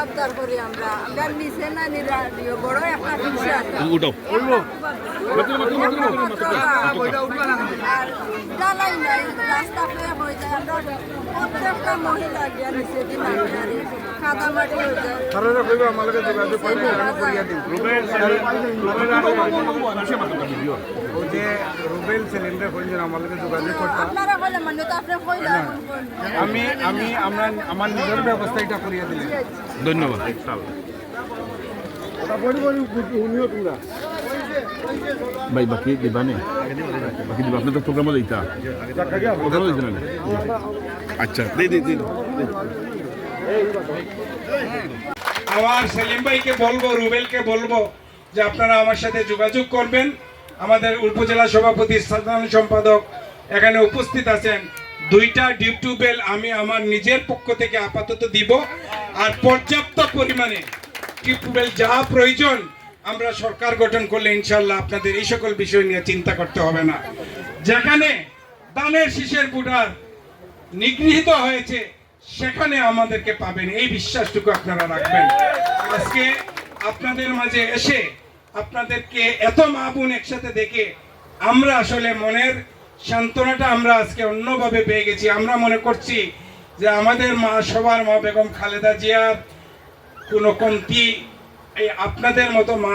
আবদার করি আমরা আমরা নিচে না নিরা বড় একটা রিক্সা আর জ্বালাই নাই রাস্তা পেয়ে হয়ে যায় আমরা প্রত্যেকটা মহিলা গিয়ে নিচে দিন কাদা মাটি হয়ে যায় রুবেল সিলিন্ডার কইলেন আমাদের যোগাযোগ করতে আপনারা বলে মানে তো আপনি কইলা আমি আমি আমরা আমার নিজের ব্যবস্থা এটা করিয়ে দিলেন ধন্যবাদ ভাই বাকি দিবা নে বাকি দিবা আপনি তো প্রোগ্রামে দিতা প্রোগ্রামে দিতে না আচ্ছা দে আমার সেলিম ভাইকে বলবো রুবেলকে বলবো যে আপনারা আমার সাথে যোগাযোগ করবেন আমাদের উপজেলা সভাপতি সাধারণ সম্পাদক এখানে উপস্থিত আছেন দুইটা টিউবওয়েল আমি আমার নিজের পক্ষ থেকে আপাতত দিব আর পর্যাপ্ত পরিমাণে টিউবওয়েল যা প্রয়োজন আমরা সরকার গঠন করলে ইনশাআল্লাহ আপনাদের এই সকল বিষয় নিয়ে চিন্তা করতে হবে না যেখানে দানের শীষের বুটার নিগৃহীত হয়েছে সেখানে আমাদেরকে পাবেন এই বিশ্বাসটুকু আপনারা রাখবেন আজকে আপনাদের মাঝে এসে আপনাদেরকে এত মা বোন একসাথে দেখে আমরা আসলে মনের সান্ত্বনাটা আমরা আজকে অন্যভাবে পেয়ে গেছি আমরা মনে করছি যে আমাদের মা সবার মা বেগম খালেদা জিয়ার কোনো কমতি এই আপনাদের মতো মা